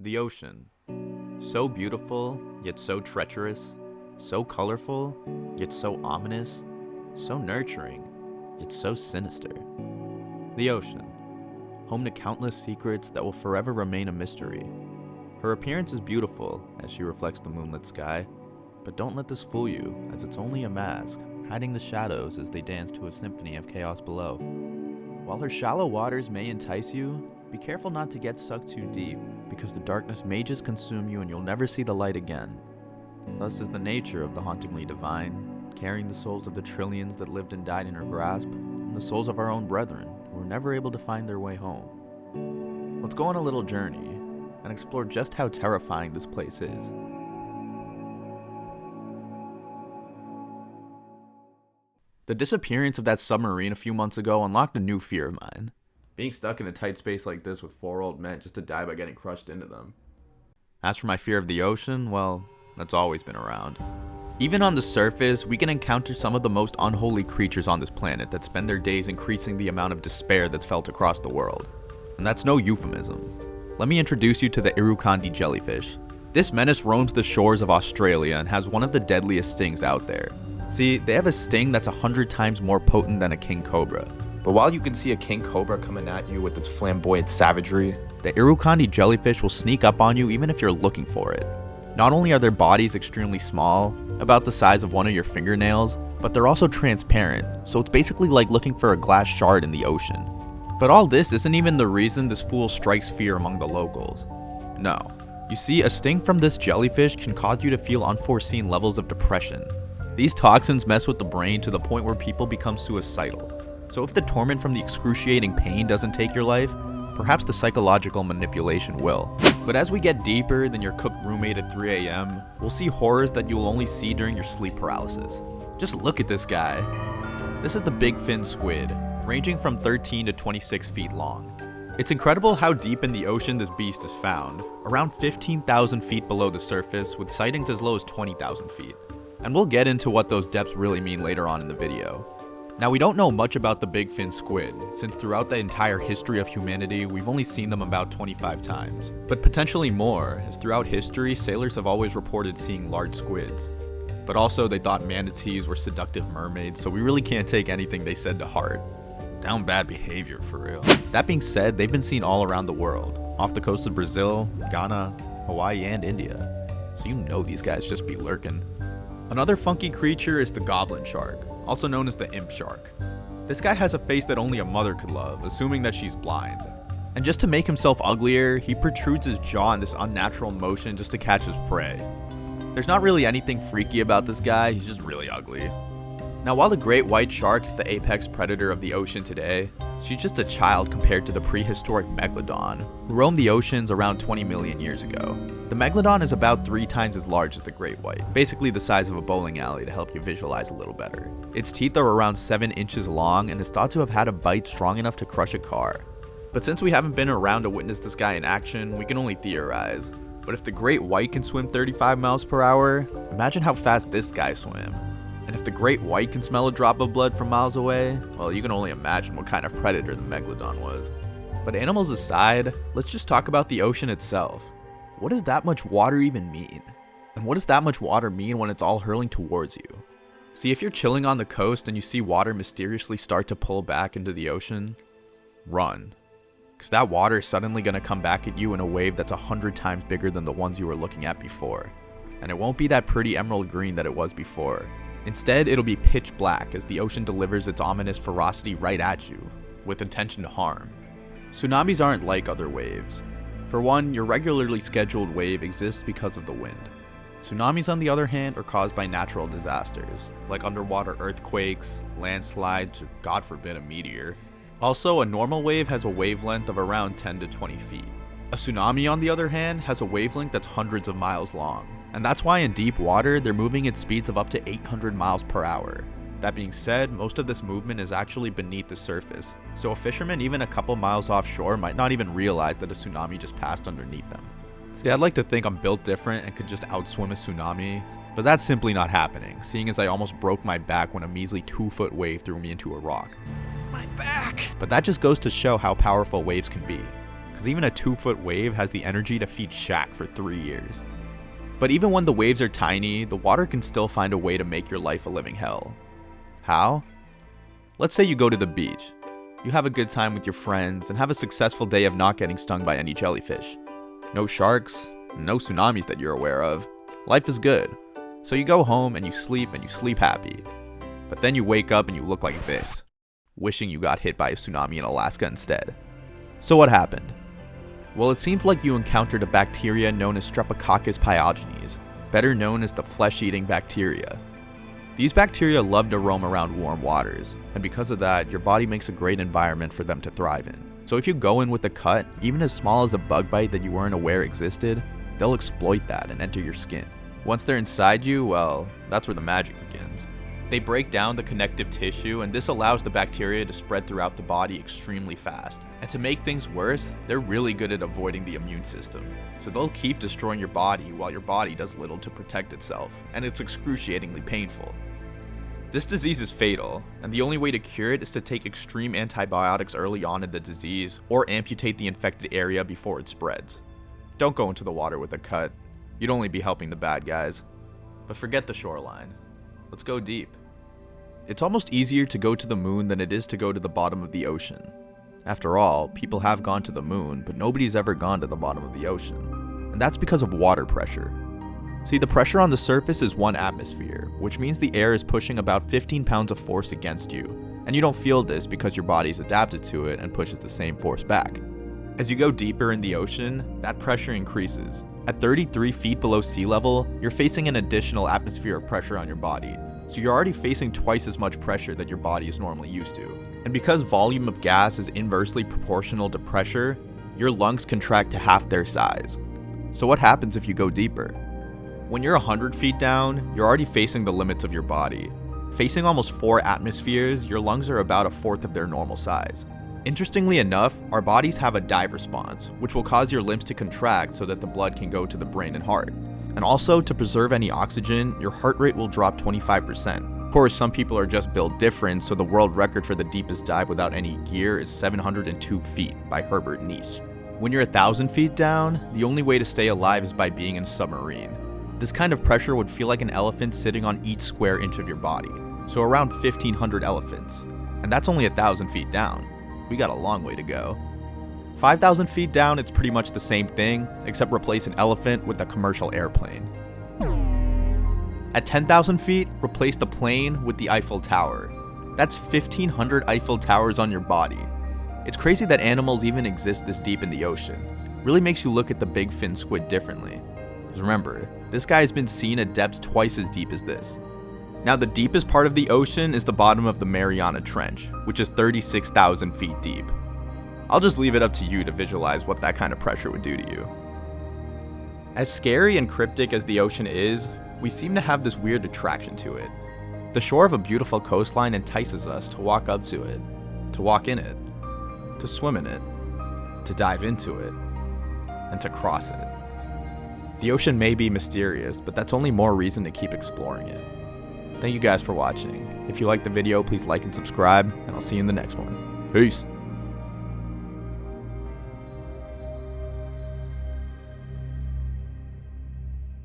The ocean. So beautiful, yet so treacherous. So colorful, yet so ominous. So nurturing, yet so sinister. The ocean. Home to countless secrets that will forever remain a mystery. Her appearance is beautiful as she reflects the moonlit sky, but don't let this fool you, as it's only a mask, hiding the shadows as they dance to a symphony of chaos below. While her shallow waters may entice you, be careful not to get sucked too deep, because the darkness may just consume you and you'll never see the light again. Thus is the nature of the hauntingly divine, carrying the souls of the trillions that lived and died in her grasp, and the souls of our own brethren, who were never able to find their way home. Let's go on a little journey, and explore just how terrifying this place is. The disappearance of that submarine a few months ago unlocked a new fear of mine. Being stuck in a tight space like this with 4 old men just to die by getting crushed into them. As for my fear of the ocean, well, that's always been around. Even on the surface, we can encounter some of the most unholy creatures on this planet that spend their days increasing the amount of despair that's felt across the world. And that's no euphemism. Let me introduce you to the Irukandi jellyfish. This menace roams the shores of Australia and has one of the deadliest stings out there. See, they have a sting that's 100 times more potent than a king cobra. But while you can see a king cobra coming at you with its flamboyant savagery, the Irukandi jellyfish will sneak up on you even if you're looking for it. Not only are their bodies extremely small, about the size of one of your fingernails, but they're also transparent, so it's basically like looking for a glass shard in the ocean. But all this isn't even the reason this fool strikes fear among the locals. No. You see, a sting from this jellyfish can cause you to feel unforeseen levels of depression. These toxins mess with the brain to the point where people become suicidal. So if the torment from the excruciating pain doesn't take your life, perhaps the psychological manipulation will. But as we get deeper than your cooked roommate at 3 a.m., we'll see horrors that you will only see during your sleep paralysis. Just look at this guy. This is the big fin squid, ranging from 13 to 26 feet long. It's incredible how deep in the ocean this beast is found, around 15,000 feet below the surface, with sightings as low as 20,000 feet. And we'll get into what those depths really mean later on in the video. Now, we don't know much about the big fin squid, since throughout the entire history of humanity, we've only seen them about 25 times. But potentially more, as throughout history, sailors have always reported seeing large squids. But also, they thought manatees were seductive mermaids, so we really can't take anything they said to heart. Down bad behavior, for real. That being said, they've been seen all around the world, off the coast of Brazil, Ghana, Hawaii, and India. So you know these guys just be lurking. Another funky creature is the goblin shark, also known as the imp shark. This guy has a face that only a mother could love, assuming that she's blind. And just to make himself uglier, he protrudes his jaw in this unnatural motion just to catch his prey. There's not really anything freaky about this guy, he's just really ugly. Now, while the great white shark is the apex predator of the ocean today, she's just a child compared to the prehistoric megalodon, who roamed the oceans around 20 million years ago. The megalodon is about 3 times as large as the great white, basically the size of a bowling alley to help you visualize a little better. Its teeth are around 7 inches long and is thought to have had a bite strong enough to crush a car. But since we haven't been around to witness this guy in action, we can only theorize. But if the great white can swim 35 miles per hour, imagine how fast this guy swam. And if the great white can smell a drop of blood from miles away, well, you can only imagine what kind of predator the megalodon was. But animals aside, let's just talk about the ocean itself. What does that much water even mean? And what does that much water mean when it's all hurling towards you? See, if you're chilling on the coast and you see water mysteriously start to pull back into the ocean, run. Because that water is suddenly going to come back at you in a wave that's 100 times bigger than the ones you were looking at before. And it won't be that pretty emerald green that it was before. Instead, it'll be pitch black as the ocean delivers its ominous ferocity right at you, with intention to harm. Tsunamis aren't like other waves. For one, your regularly scheduled wave exists because of the wind. Tsunamis, on the other hand, are caused by natural disasters, like underwater earthquakes, landslides, or God forbid a meteor. Also, a normal wave has a wavelength of around 10 to 20 feet. A tsunami, on the other hand, has a wavelength that's hundreds of miles long. And that's why in deep water, they're moving at speeds of up to 800 miles per hour. That being said, most of this movement is actually beneath the surface, so a fisherman even a couple miles offshore might not even realize that a tsunami just passed underneath them. See, I'd like to think I'm built different and could just outswim a tsunami, but that's simply not happening, seeing as I almost broke my back when a measly 2-foot wave threw me into a rock. My back! But that just goes to show how powerful waves can be. because even a 2-foot wave has the energy to feed Shaq for 3 years. But even when the waves are tiny, the water can still find a way to make your life a living hell. How? Let's say you go to the beach. You have a good time with your friends and have a successful day of not getting stung by any jellyfish. No sharks, no tsunamis that you're aware of. Life is good. So you go home and you sleep happy. But then you wake up and you look like this, wishing you got hit by a tsunami in Alaska instead. So what happened? Well, it seems like you encountered a bacteria known as Streptococcus pyogenes, better known as the flesh-eating bacteria. These bacteria love to roam around warm waters, and because of that, your body makes a great environment for them to thrive in. So if you go in with a cut, even as small as a bug bite that you weren't aware existed, they'll exploit that and enter your skin. Once they're inside you, well, that's where the magic begins. They break down the connective tissue, and this allows the bacteria to spread throughout the body extremely fast. And to make things worse, they're really good at avoiding the immune system. So they'll keep destroying your body while your body does little to protect itself, and it's excruciatingly painful. This disease is fatal, and the only way to cure it is to take extreme antibiotics early on in the disease, or amputate the infected area before it spreads. Don't go into the water with a cut. You'd only be helping the bad guys. But forget the shoreline. Let's go deep. It's almost easier to go to the moon than it is to go to the bottom of the ocean. After all, people have gone to the moon, but nobody's ever gone to the bottom of the ocean. And that's because of water pressure. See, the pressure on the surface is 1 atmosphere, which means the air is pushing about 15 pounds of force against you, and you don't feel this because your body's adapted to it and pushes the same force back. As you go deeper in the ocean, that pressure increases. At 33 feet below sea level, you're facing an additional atmosphere of pressure on your body, so you're already facing twice as much pressure that your body is normally used to. And because volume of gas is inversely proportional to pressure, your lungs contract to half their size. So what happens if you go deeper? When you're 100 feet down, you're already facing the limits of your body. Facing almost 4 atmospheres, your lungs are about 1/4 of their normal size. Interestingly enough, our bodies have a dive response, which will cause your limbs to contract so that the blood can go to the brain and heart. And also, to preserve any oxygen, your heart rate will drop 25%. Of course, some people are just built different, so the world record for the deepest dive without any gear is 702 feet by Herbert Niche. When you're 1,000 feet down, the only way to stay alive is by being in a submarine. This kind of pressure would feel like an elephant sitting on each square inch of your body, so around 1,500 elephants. And that's only 1,000 feet down. We got a long way to go. 5,000 feet down, it's pretty much the same thing, except replace an elephant with a commercial airplane. At 10,000 feet, replace the plane with the Eiffel Tower. That's 1,500 Eiffel Towers on your body. It's crazy that animals even exist this deep in the ocean. Really makes you look at the big fin squid differently. Because remember, this guy has been seen at depths twice as deep as this. Now, the deepest part of the ocean is the bottom of the Mariana Trench, which is 36,000 feet deep. I'll just leave it up to you to visualize what that kind of pressure would do to you. As scary and cryptic as the ocean is, we seem to have this weird attraction to it. The shore of a beautiful coastline entices us to walk up to it, to walk in it, to swim in it, to dive into it, and to cross it. The ocean may be mysterious, but that's only more reason to keep exploring it. Thank you guys for watching. If you liked the video, please like and subscribe, and I'll see you in the next one. Peace!